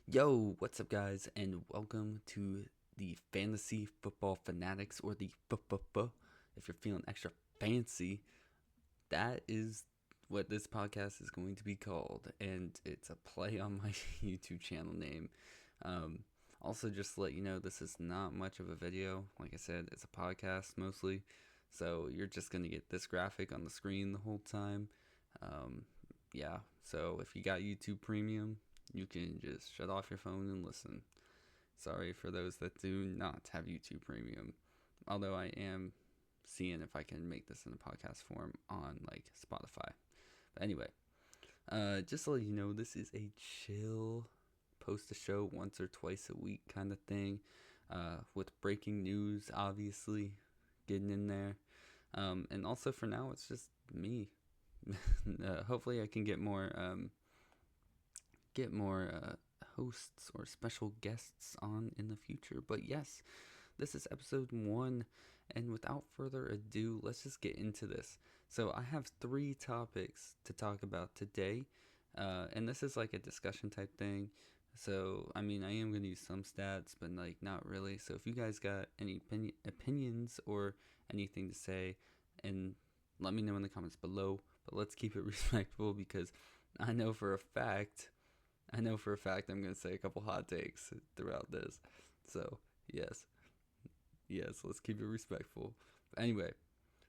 Yo, what's up, guys, and welcome to the Fantasy Football Fanatics, or the FFF. If you're feeling extra fancy, that is what this podcast is going to be called, and it's a play on my YouTube channel name. Um, Also, just to let you know, this is not much of a video. Like I said, it's a podcast mostly, so you're just gonna get this graphic on the screen the whole time. Um, yeah, so if you got YouTube Premium, you can just shut off your phone and listen. Sorry for those that do not have YouTube Premium. Although I am seeing if I can make this in a podcast form on like Spotify. But anyway, just to let you know, this is a chill post a show once or twice a week kind of thing. With breaking news, obviously, getting in there. And also for now, it's just me. Hopefully, I can get more hosts or special guests on in the future. But yes, this is episode 1, and without further ado, let's just get into this. So I have 3 topics to talk about today, and this is like a discussion type thing. So I mean, I am going to use some stats, but like not really. So if you guys got any opinions or anything to say, and let me know in the comments below. But let's keep it respectful, because I know for a fact I'm going to say a couple hot takes throughout this. So, yes. Yes, let's keep it respectful. But anyway,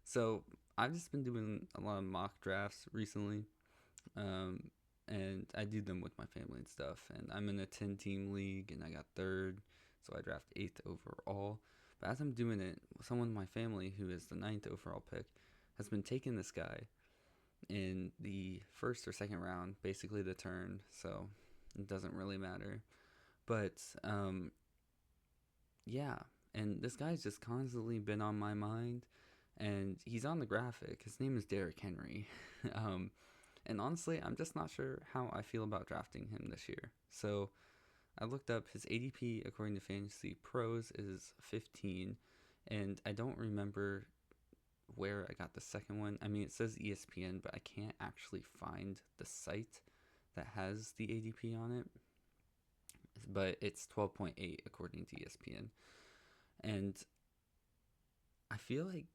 so I've just been doing a lot of mock drafts recently. Um, and I do them with my family and stuff. And I'm in a 10-team league, and I got third. So I draft 8th overall. But as I'm doing it, someone in my family who is the 9th overall pick has been taking this guy in the first or second round, basically the turn. So it doesn't really matter. But yeah, and this guy's just constantly been on my mind, and he's on the graphic. His name is Derrick Henry. um, and honestly, I'm just not sure how I feel about drafting him this year. So I looked up his ADP according to Fantasy Pros is 15, and I don't remember where I got the second one. I mean, it says ESPN, but I can't actually find the site that has the ADP on it. But it's 12.8 according to ESPN. And I feel like,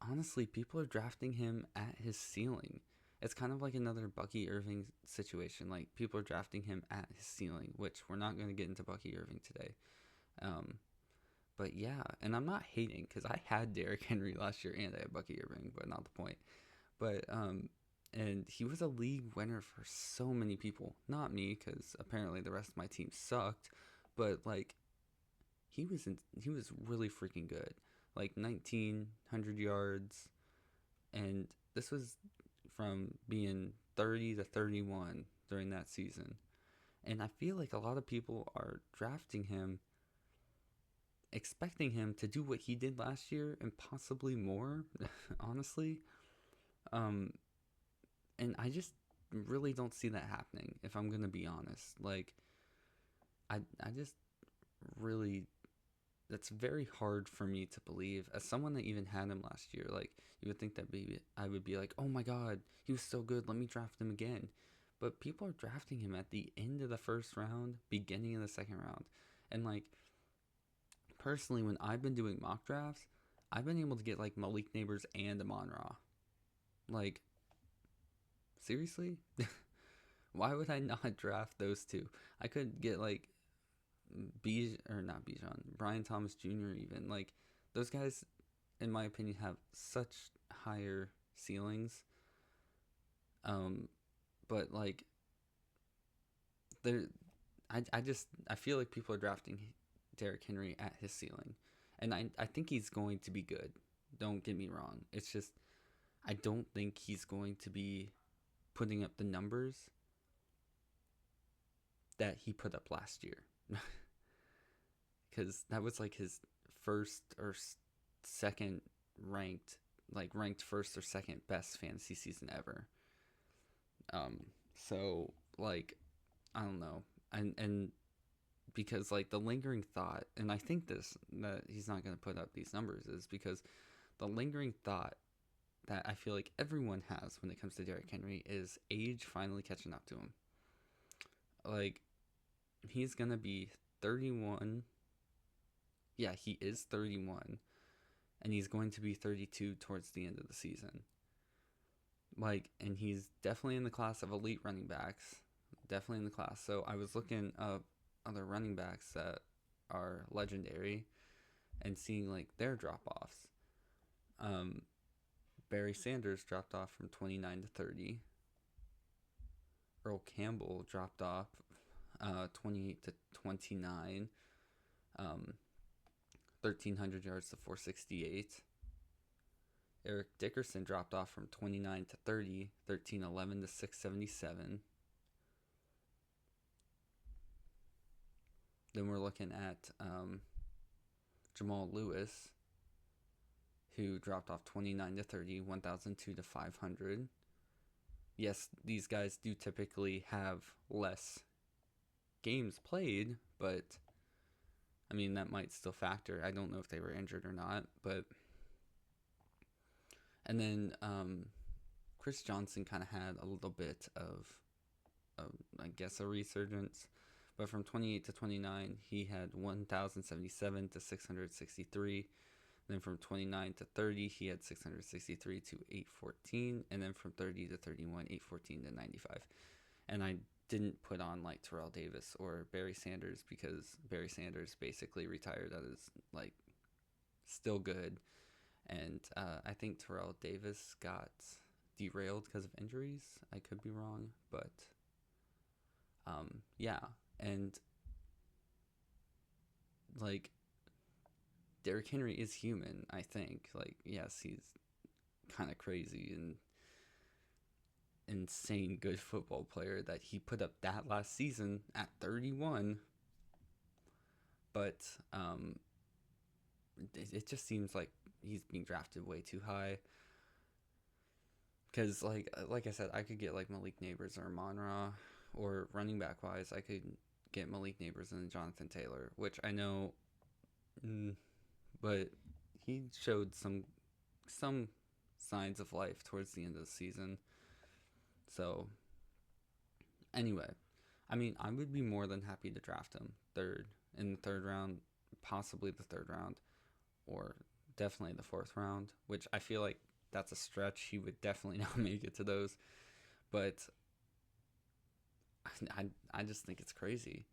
honestly, people are drafting him at his ceiling. It's kind of like another Bucky Irving situation. Like, people are drafting him at his ceiling, which we're not going to get into Bucky Irving today. Um, but yeah, and I'm not hating, because I had Derrick Henry last year and I had Bucky Irving, but not the point. But and he was a league winner for so many people. Not me, because apparently the rest of my team sucked. But like, he was really freaking good. Like 1,900 yards, and this was from being 30 to 31 during that season. And I feel like a lot of people are drafting him expecting him to do what he did last year and possibly more, honestly. Um and I just really don't see that happening, if I'm going to be honest. Like, I just really, that's very hard for me to believe. As someone that even had him last year, like, you would think that I would be like, oh my god, he was so good, let me draft him again. But people are drafting him at the end of the first round, beginning of the second round. And like, personally, when I've been doing mock drafts, I've been able to get like Malik Nabers and Amon-Ra. Like, seriously? Why would I not draft those two? I could get like or not Bijan, Brian Thomas Jr. even. Like, those guys, in my opinion, have such higher ceilings. Um, but like, they're, I feel like people are drafting Derrick Henry at his ceiling, and I think he's going to be good. Don't get me wrong. It's just, I don't think he's going to be putting up the numbers that he put up last year. Because that was like his first or second ranked, like ranked first or second best fantasy season ever. Um, so like, I don't know, and because like the lingering thought, and I think this that he's not going to put up these numbers is because the lingering thought that I feel like everyone has when it comes to Derrick Henry is age finally catching up to him. Like, he's going to be 31. Yeah, he is 31. And he's going to be 32 towards the end of the season. And he's definitely in the class of elite running backs. Definitely in the class. So I was looking up other running backs that are legendary and seeing their drop-offs. Barry Sanders dropped off from 29 to 30. Earl Campbell dropped off 28 to 29. 1,300 yards to 468. Eric Dickerson dropped off from 29 to 30, 1311 to 677. Then we're looking at Jamal Lewis, who dropped off 29 to 30, 1,002 to 500. Yes, these guys do typically have less games played, but I mean, that might still factor. I don't know if they were injured or not, but... And then Chris Johnson kind of had a little bit of, I guess, a resurgence. But from 28 to 29, he had 1,077 to 663. Then from 29 to 30, he had 663 to 814. And then from 30 to 31, 814 to 95. And I didn't put on Terrell Davis or Barry Sanders because Barry Sanders basically retired that is still good. And I think Terrell Davis got derailed because of injuries. I could be wrong, but yeah. And Derrick Henry is human, I think. Yes, he's kind of crazy and insane good football player that he put up that last season at 31. But it just seems like he's being drafted way too high. Because, like I said, I could get, Malik Nabers or Amon-Ra, or running back-wise, I could get Malik Nabers and Jonathan Taylor, which I know, but he showed some signs of life towards the end of the season. So, anyway, I mean, I would be more than happy to draft him in the third round, possibly the third round, or definitely the fourth round, which I feel like that's a stretch. He would definitely not make it to those, but I just think it's crazy.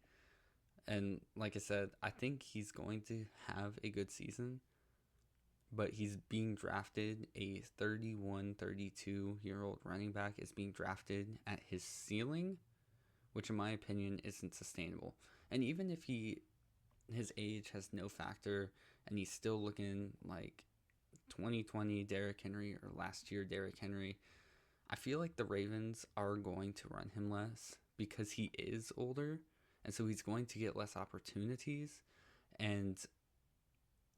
And like I said, I think he's going to have a good season, but he's being drafted, a 31, 32-year-old running back is being drafted at his ceiling, which in my opinion isn't sustainable. And even if his age has no factor and he's still looking like 2020 Derrick Henry or last year Derrick Henry, I feel like the Ravens are going to run him less because he is older, and so he's going to get less opportunities. And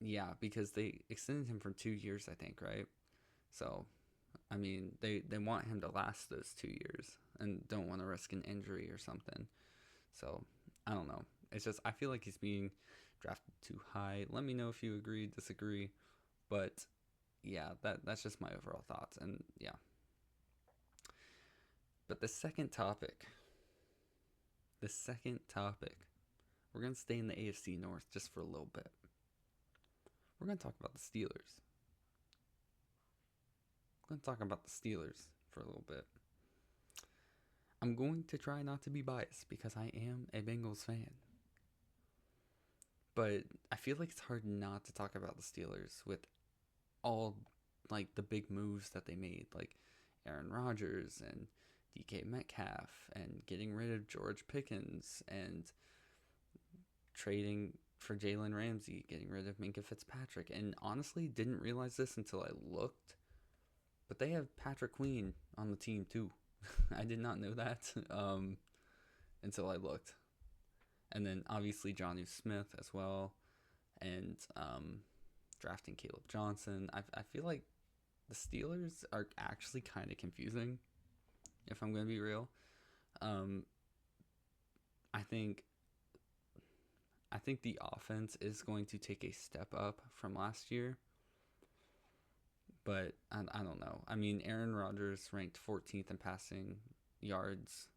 yeah, because they extended him for 2 years, I think, right? So, I mean, they want him to last those 2 years and don't want to risk an injury or something. So, I don't know. It's just, I feel like he's being drafted too high. Let me know if you agree, disagree. But, yeah, that's just my overall thoughts. And, yeah. But the second topic, we're going to stay in the AFC North just for a little bit. We're going to talk about the Steelers. We're going to talk about the Steelers for a little bit. I'm going to try not to be biased because I am a Bengals fan. But I feel like it's hard not to talk about the Steelers with all, like, the big moves that they made. Like Aaron Rodgers and DK Metcalf and getting rid of George Pickens and trading for Jalen Ramsey, getting rid of Minkah Fitzpatrick. And honestly, didn't realize this until I looked. But they have Patrick Queen on the team too. I did not know that until I looked. And then obviously Jonnu Smith as well. And drafting Caleb Johnson. I feel like the Steelers are actually kind of confusing, if I'm going to be real. I think the offense is going to take a step up from last year. But I don't know. I mean, Aaron Rodgers ranked 14th in passing yards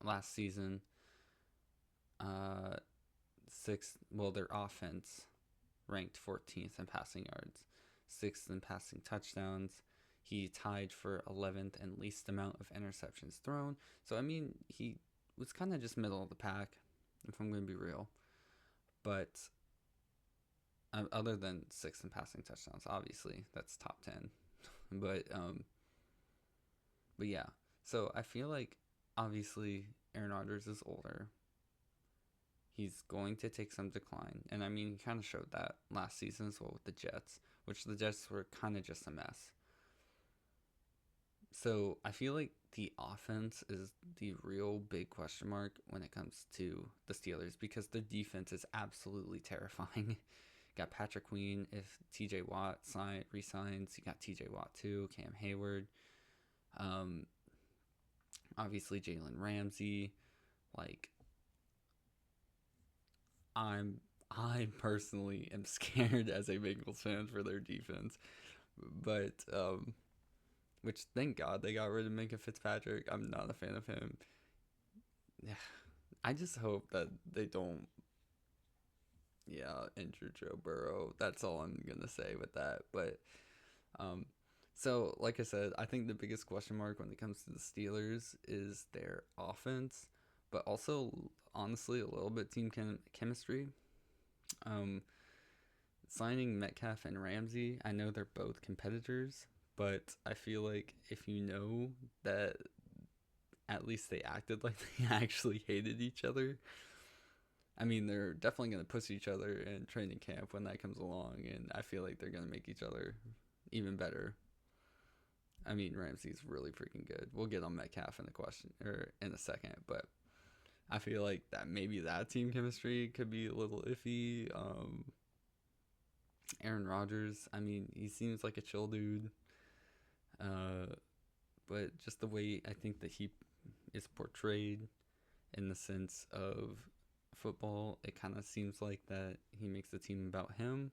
last season. Uh, sixth. Well, their offense ranked 14th in passing yards, sixth in passing touchdowns. He tied for 11th and least amount of interceptions thrown. So, I mean, he was kind of just middle of the pack, if I'm going to be real. But other than sixth in passing touchdowns, obviously, that's top 10. but yeah. So, I feel like, obviously, Aaron Rodgers is older. He's going to take some decline. And, I mean, he kind of showed that last season as well with the Jets, which the Jets were kind of just a mess. So I feel like the offense is the real big question mark when it comes to the Steelers because their defense is absolutely terrifying. Got Patrick Queen. If TJ Watt resigns, you got TJ Watt too. Cam Hayward. Obviously Jalen Ramsey. Like, I personally am scared as a Bengals fan for their defense, but which thank God they got rid of Minka Fitzpatrick. I'm not a fan of him. I just hope that they don't, injure Joe Burrow. That's all I'm gonna say with that. But so like I said, I think the biggest question mark when it comes to the Steelers is their offense, but also honestly a little bit team chemistry. Signing Metcalf and Ramsey, I know they're both competitors, but I feel like if you know that at least they acted like they actually hated each other, I mean, they're definitely going to push each other in training camp when that comes along, and I feel like they're going to make each other even better. I mean, Ramsey's really freaking good. We'll get on Metcalf in a second, but I feel like that maybe that team chemistry could be a little iffy. Aaron Rodgers, I mean, he seems like a chill dude. But just the way I think that he is portrayed in the sense of football, it kind of seems like that he makes the team about him.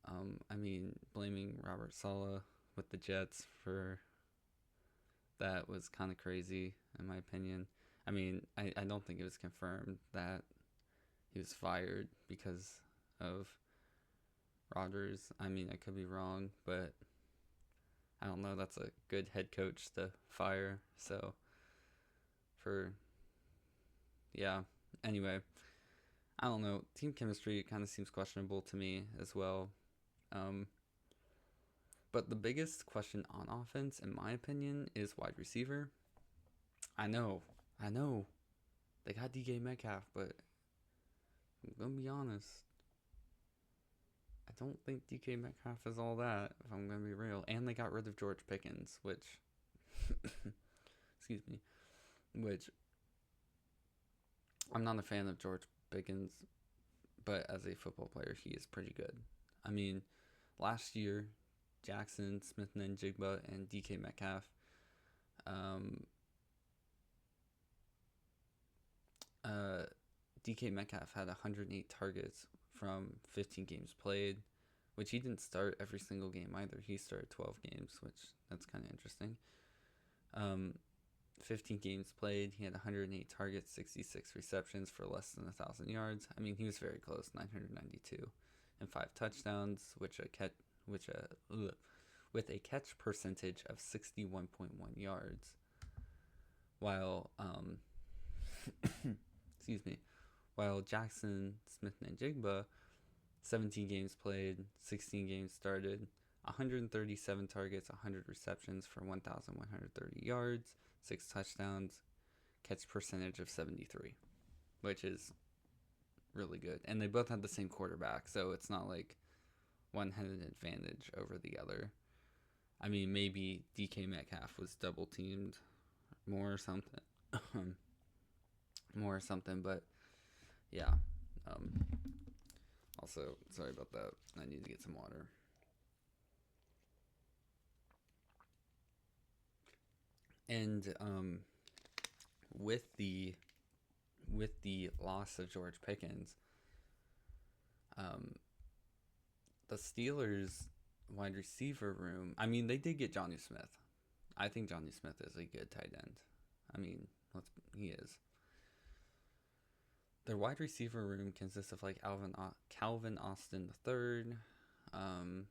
I mean, blaming Robert Saleh with the Jets for that was kind of crazy, in my opinion. I mean, I don't think it was confirmed that he was fired because of Rodgers. I mean, I could be wrong, but I don't know. That's a good head coach to fire. So, anyway, I don't know. Team chemistry kind of seems questionable to me as well. But the biggest question on offense, in my opinion, is wide receiver. I know. They got DK Metcalf, but I'm going to be honest. I don't think DK Metcalf is all that, if I'm going to be real. And they got rid of George Pickens, which, excuse me, which I'm not a fan of George Pickens, but as a football player, he is pretty good. I mean, last year, Jackson, Smith-Njigba, and DK Metcalf, DK Metcalf had 108 targets from 15 games played, which he didn't start every single game either. He started 12 games, which that's kind of interesting. 15 games played, he had 108 targets, 66 receptions for less than 1,000 yards. I mean, he was very close, 992, and 5 touchdowns, with a catch percentage of 61.1 yards. While while Jackson Smith-Njigba, 17 games played, 16 games started, 137 targets, 100 receptions for 1,130 yards, 6 touchdowns, catch percentage of 73, which is really good. And they both had the same quarterback, so it's not like one had an advantage over the other. I mean, maybe DK Metcalf was double teamed more or something. But yeah. Also, sorry about that. I need to get some water. And with the loss of George Pickens, the Steelers wide receiver room, I mean, they did get Jonnu Smith. I think Jonnu Smith is a good tight end. I mean, he is. their wide receiver room consists of like Calvin Austin III, um,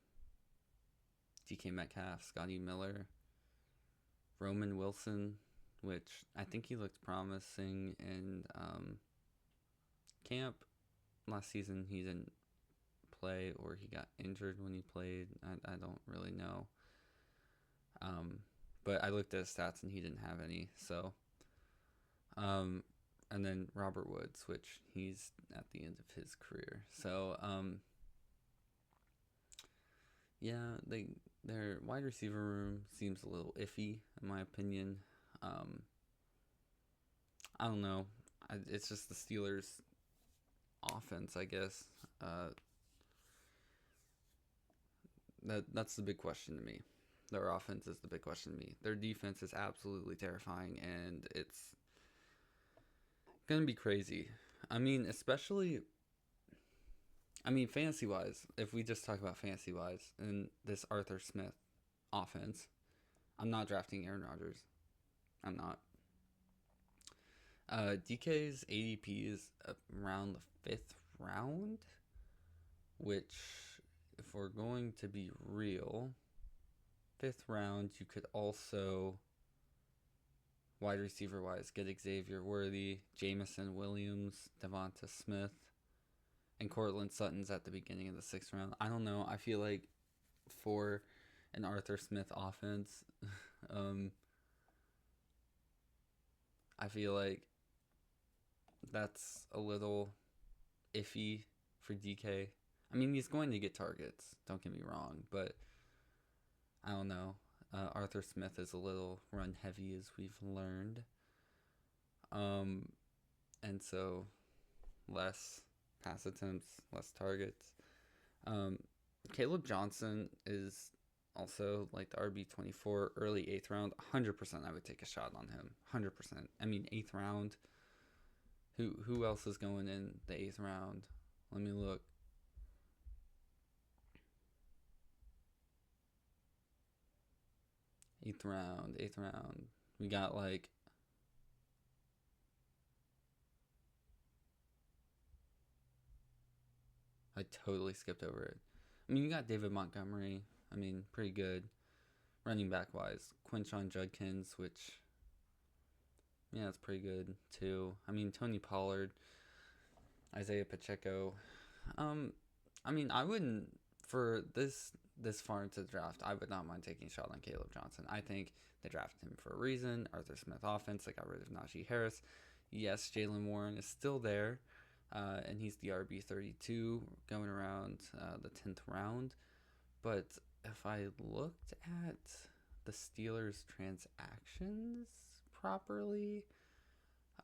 DK Metcalf, Scotty Miller, Roman Wilson, which I think he looked promising in camp. Last season he didn't play, or he got injured when he played. I don't really know. But I looked at his stats and he didn't have any. So, and then Robert Woods, which he's at the end of his career. So, yeah, their wide receiver room seems a little iffy in my opinion. I don't know. It's just the Steelers' offense, I guess. That's the big question to me. Their offense is the big question to me. Their defense is absolutely terrifying, and it's gonna be crazy. I mean, especially, fantasy wise. If we just talk about fantasy wise, in this Arthur Smith offense, I'm not drafting Aaron Rodgers. I'm not. DK's ADP is around the 5th round, which, if we're going to be real, 5th round, you could also, wide receiver wise, get Xavier Worthy, Jamison Williams, Devonta Smith, and Cortland Sutton's at the beginning of the 6th round. I don't know. I feel like for an Arthur Smith offense, I feel like that's a little iffy for DK. I mean, he's going to get targets, don't get me wrong, but I don't know. Arthur Smith is a little run heavy, as we've learned. And so less pass attempts, less targets. Caleb Johnson is also like the RB24, early 8th round. 100% I would take a shot on him. 100%. I mean, 8th round. Who else is going in the 8th round? Let me look. Eighth round. We got like I totally skipped over it. I mean, you got David Montgomery. I mean, pretty good. Running back wise, Quinshon Judkins, which, yeah, it's pretty good too. I mean, Tony Pollard, Isaiah Pacheco. I mean, I wouldn't, for this far into the draft, I would not mind taking a shot on Caleb Johnson. I think they drafted him for a reason. Arthur Smith offense, they got rid of Najee Harris. Yes, Jaylen Warren is still there, and he's the RB32 going around the 10th round. But if I looked at the Steelers' transactions properly,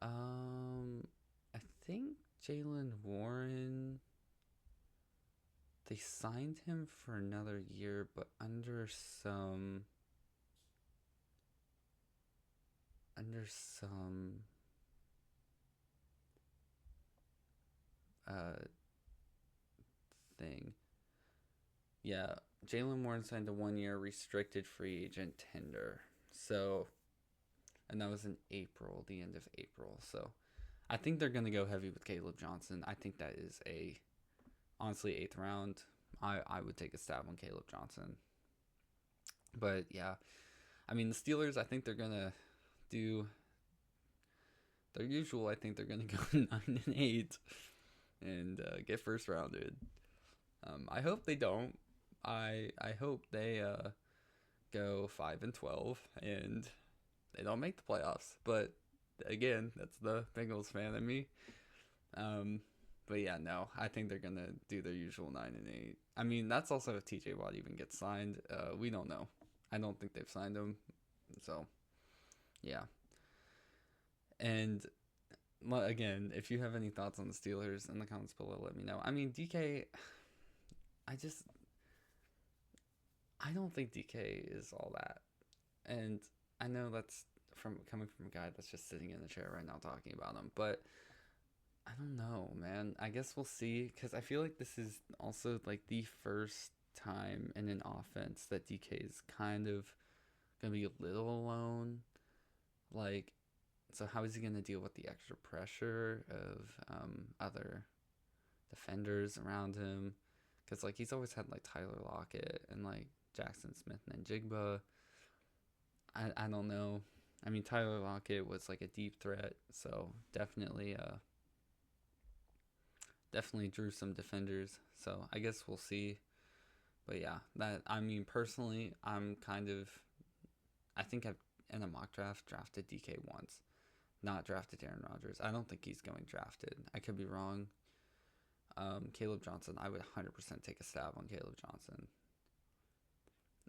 I think Jaylen Warren, they signed him for another year, but under some thing. Yeah, Jaylen Warren signed a 1-year restricted free agent tender. So, and that was in April, the end of April. So, I think they're going to go heavy with Caleb Johnson. I think that is honestly, 8th round. I would take a stab on Caleb Johnson. But yeah, I mean, the Steelers, I think they're going to do their usual. I think they're going to go 9-8 and get first rounded. I hope they don't. I hope they go 5-12 and they don't make the playoffs. But again, that's the Bengals fan in me. But yeah, no, I think they're gonna do their usual 9-8. I mean, that's also if TJ Watt even gets signed. We don't know. I don't think they've signed him. So yeah. And again, if you have any thoughts on the Steelers in the comments below, let me know. I mean, DK, I don't think DK is all that. And I know that's coming from a guy that's just sitting in the chair right now talking about him, but I don't know, man. I guess we'll see, because I feel like this is also like the first time in an offense that DK is kind of gonna be a little alone. Like, So how is he going to deal with the extra pressure of other defenders around him? Because, like, he's always had, like, Tyler Lockett and, like, Jackson Smith and Jigba. I don't know. I mean, Tyler Lockett was, like, a deep threat, so definitely drew some defenders. So I guess we'll see. But, yeah, personally, I think I've, in a mock draft, drafted DK once. Not drafted Aaron Rodgers. I don't think he's going drafted. I could be wrong. Caleb Johnson, I would 100% take a stab on Caleb Johnson.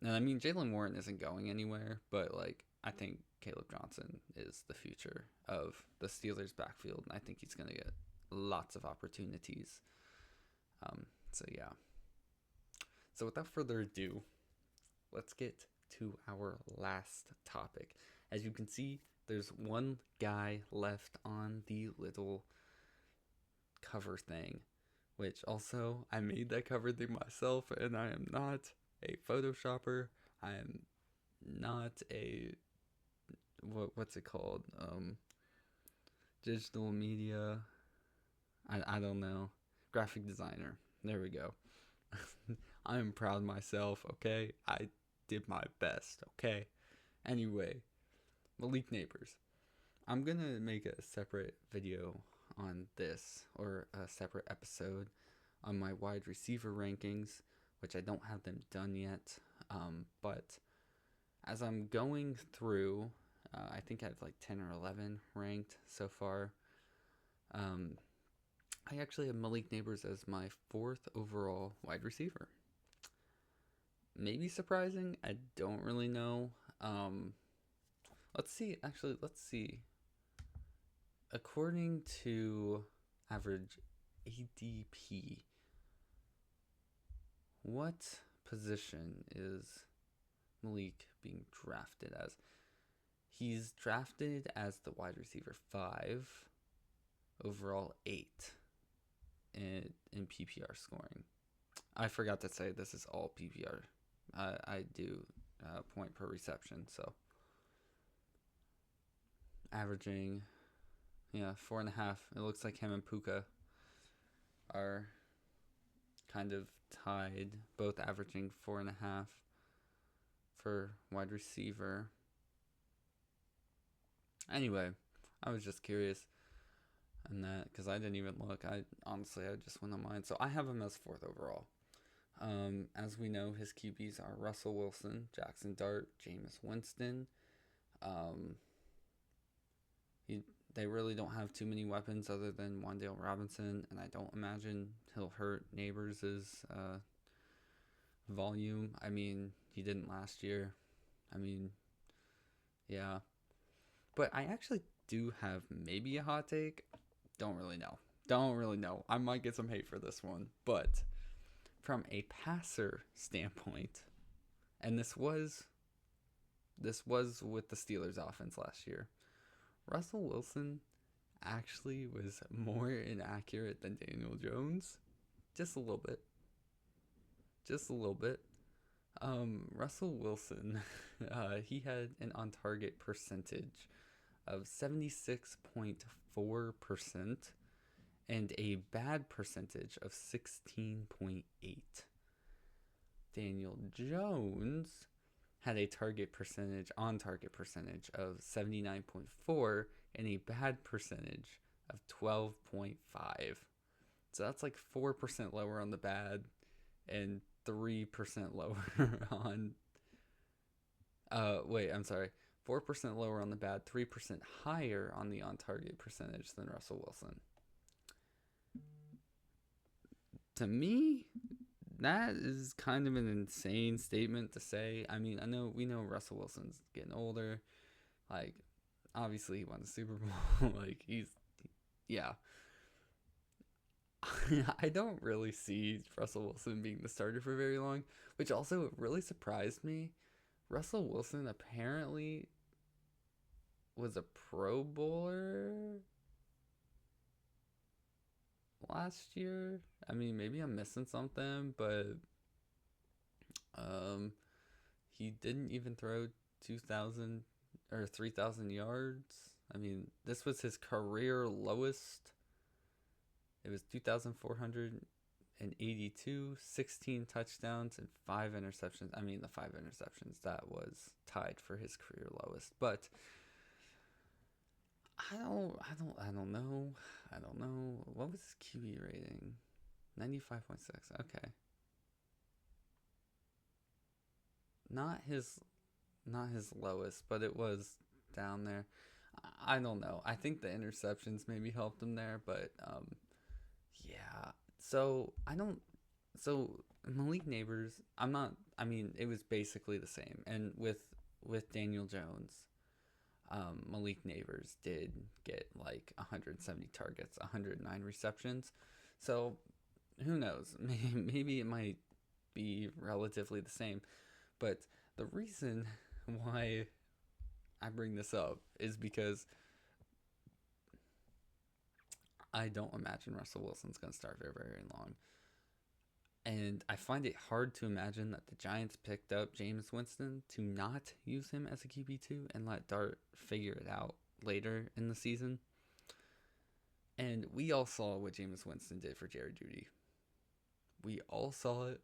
And I mean, Jalen Warren isn't going anywhere, but like I think Caleb Johnson is the future of the Steelers' backfield, and I think he's going to get lots of opportunities. So yeah. So without further ado, let's get to our last topic. As you can see, there's one guy left on the little cover thing, which also I made that cover thing myself, and I am not a Photoshopper. I am not a what's it called? Digital media. I don't know. Graphic designer. There we go. I am proud of myself, okay? I did my best, okay? Anyway, Malik Nabers. I'm going to make a separate video on this, or a separate episode on my wide receiver rankings, which I don't have them done yet. But as I'm going through, I think I have like 10 or 11 ranked so far. I actually have Malik Nabers as my 4th overall wide receiver. Maybe surprising. I don't really know. Let's see. According to average ADP, what position is Malik being drafted as? He's drafted as the wide receiver 5, overall 8 in PPR scoring. I forgot to say this is all PPR. I do point per reception, so averaging 4.5. It looks like him and Puka are kind of tied, both averaging 4.5 for wide receiver. Anyway, I was just curious on that because I didn't even look. I just went on mine. So I have him as 4th overall. As we know, his QBs are Russell Wilson, Jackson Dart, Jameis Winston. They really don't have too many weapons other than Wan'Dale Robinson, and I don't imagine he'll hurt Nabers' volume. I mean, he didn't last year. I mean, yeah. But I actually do have maybe a hot take. Don't really know. I might get some hate for this one. But from a passer standpoint, and this was with the Steelers offense last year, Russell Wilson actually was more inaccurate than Daniel Jones. Just a little bit. Russell Wilson, he had an on-target percentage of 76.4% and a bad percentage of 16.8%. Daniel Jones had a on-target percentage of 79.4 and a bad percentage of 12.5. So that's like 4% lower on the bad and 3% lower on 4% lower on the bad, 3% higher on the on-target percentage than Russell Wilson. To me, that is kind of an insane statement to say. I mean, we know Russell Wilson's getting older. Like, obviously he won the Super Bowl. Like, yeah. I don't really see Russell Wilson being the starter for very long, which also really surprised me. Russell Wilson apparently was a Pro Bowler last year. I mean, maybe I'm missing something, but he didn't even throw 2,000 or 3,000 yards I mean, this was his career lowest. It was 2,482, 16 touchdowns, and 5 interceptions. I mean, the 5 interceptions, that was tied for his career lowest. But I don't know. I don't know. What was his QB rating? 95.6. Okay. Not his lowest, but it was down there. I don't know. I think the interceptions maybe helped him there, but yeah. So I don't. So Malik Nabers, I'm not. I mean, it was basically the same. And with Daniel Jones, Malik Nabers did get like 170 targets, 109 receptions. So who knows? Maybe it might be relatively the same. But the reason why I bring this up is because I don't imagine Russell Wilson's going to start very, very long. And I find it hard to imagine that the Giants picked up Jameis Winston to not use him as a QB2 and let Dart figure it out later in the season. And we all saw what Jameis Winston did for Jerry Jeudy. We all saw it.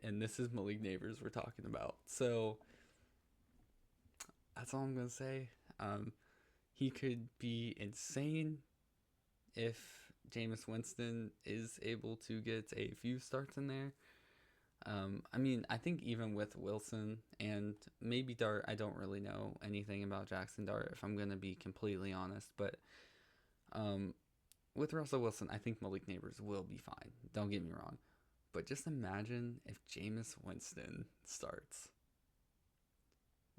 And this is Malik Nabers we're talking about. So that's all I'm going to say. He could be insane if Jameis Winston is able to get a few starts in there. I mean, I think even with Wilson and maybe Dart, I don't really know anything about Jackson Dart, if I'm going to be completely honest. But with Russell Wilson, I think Malik Nabers will be fine. Don't get me wrong. But just imagine if Jameis Winston starts.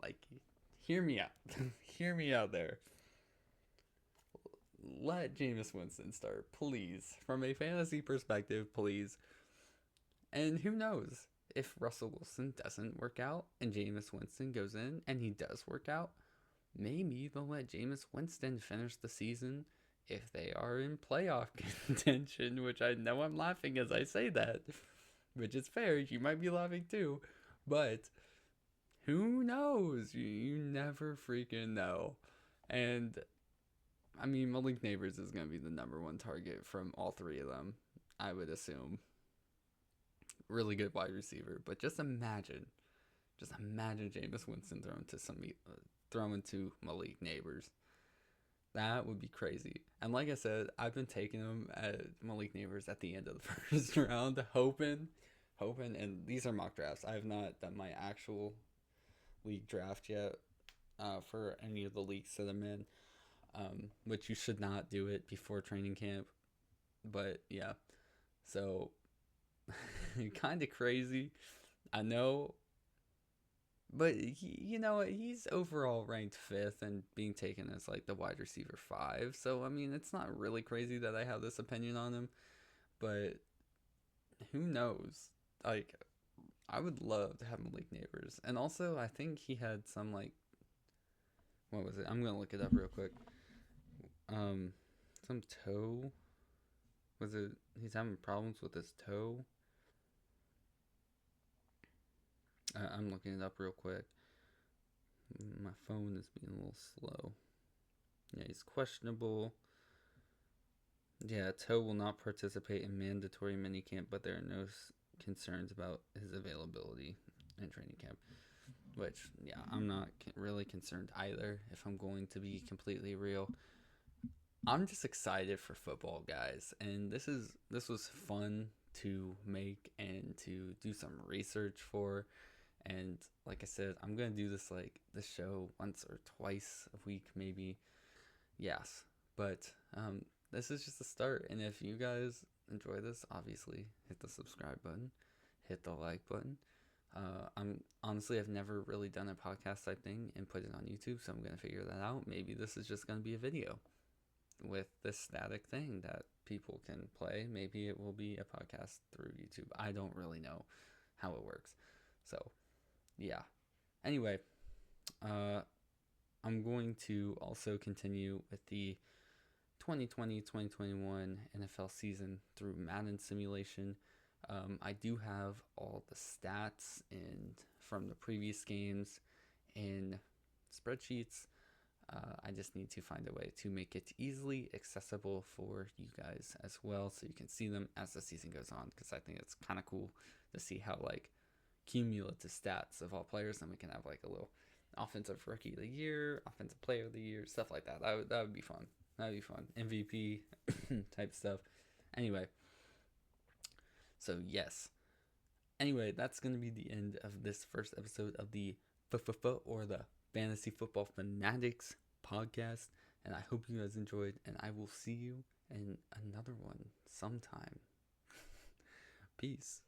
Like, hear me out. Hear me out there. Let Jameis Winston start, please. From a fantasy perspective, please. And who knows? If Russell Wilson doesn't work out and Jameis Winston goes in and he does work out, maybe they'll let Jameis Winston finish the season if they are in playoff contention, which I know I'm laughing as I say that, which is fair. You might be laughing too. But who knows? You never freaking know. And I mean, Malik Nabers is going to be the number one target from all three of them, I would assume. Really good wide receiver. But just imagine Jameis Winston throwing to Malik Nabers. That would be crazy. And like I said, I've been taking him at Malik Nabers at the end of the first round, hoping, and these are mock drafts. I have not done my actual league draft yet for any of the leagues that I'm in. Which you should not do it before training camp. But yeah, so kind of crazy, I know. But you know what? He's overall ranked 5th and being taken as like the wide receiver 5. So I mean, it's not really crazy that I have this opinion on him. But who knows? Like, I would love to have Malik Nabers. And also, I think he had some like, what was it? I'm gonna look it up real quick. Some toe. Was it? He's having problems with his toe. I'm looking it up real quick. My phone is being a little slow. Yeah, he's questionable. Yeah, Toe will not participate in mandatory minicamp, but there are no concerns about his availability in training camp. Which, yeah, I'm not really concerned either, if I'm going to be completely real. I'm just excited for football, guys, and this was fun to make and to do some research for. And like I said, I'm gonna do this show once or twice a week, maybe. Yes, but this is just a start. And if you guys enjoy this, obviously hit the subscribe button, hit the like button. I've never really done a podcast type thing and put it on YouTube, so I'm gonna figure that out. Maybe this is just gonna be a video with this static thing that people can play. Maybe it will be a podcast through YouTube. I don't really know how it works. So, yeah. Anyway, I'm going to also continue with the 2020-2021 NFL season through Madden simulation. I do have all the stats from the previous games in spreadsheets. I just need to find a way to make it easily accessible for you guys as well, so you can see them as the season goes on, because I think it's kind of cool to see how like cumulative stats of all players, and we can have like a little offensive rookie of the year, offensive player of the year, stuff like that. That would be fun. That'd be fun. MVP type stuff. Anyway, so yes. Anyway, that's going to be the end of this first episode of the or the Fantasy Football Fanatics podcast. And I hope you guys enjoyed, and I will see you in another one sometime. Peace.